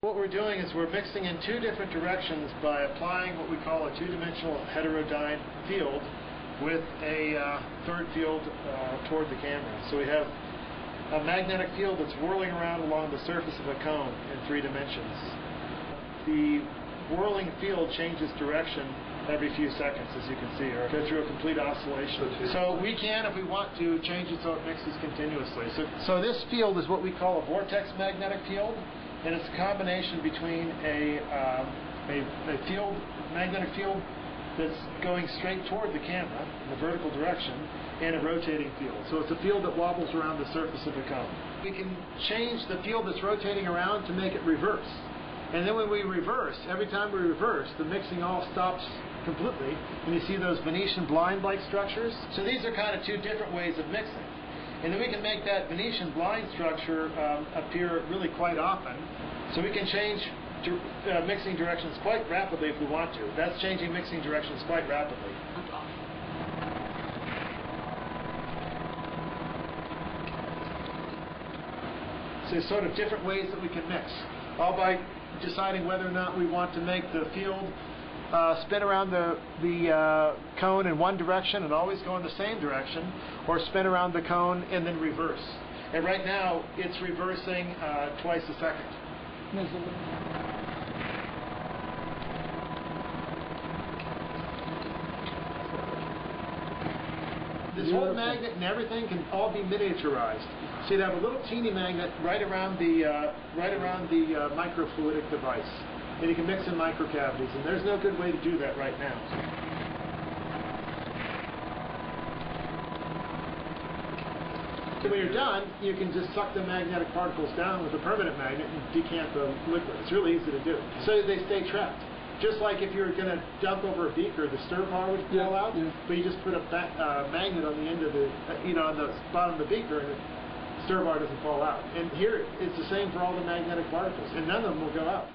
What we're doing is we're mixing in two different directions by applying what we call a two-dimensional heterodyne field with a third field toward the camera. So we have a magnetic field that's whirling around along the surface of a cone in 3 dimensions. The whirling field changes direction every few seconds, as you can see, or go through a complete oscillation. So we can, if we want to, change it so it mixes continuously. So this field is what we call a vortex magnetic field. And it's a combination between a magnetic field that's going straight toward the camera in the vertical direction and a rotating field. So it's a field that wobbles around the surface of the cone. We can change the field that's rotating around to make it reverse. And then when we reverse, every time we reverse, the mixing all stops completely, and you see those Venetian blind-like structures. So these are kind of two different ways of mixing. And then we can make that Venetian blind structure appear really quite often. So we can change mixing directions quite rapidly if we want to. That's changing mixing directions quite rapidly. So there's sort of different ways that we can mix, all by deciding whether or not we want to make the field spin around the cone in one direction and always go in the same direction, or spin around the cone and then reverse. And right now it's reversing twice a second. This whole magnet and everything can all be miniaturized. So you'd have a little teeny magnet right around the microfluidic device. And you can mix in microcavities, and there's no good way to do that right now. So when you're done, you can just suck the magnetic particles down with a permanent magnet and decant the liquid. It's really easy to do. So they stay trapped. Just like if you were going to dunk over a beaker, the stir bar would fall out, but you just put a magnet on the end of the, on the bottom of the beaker, and the stir bar doesn't fall out. And here, it's the same for all the magnetic particles, and none of them will go out.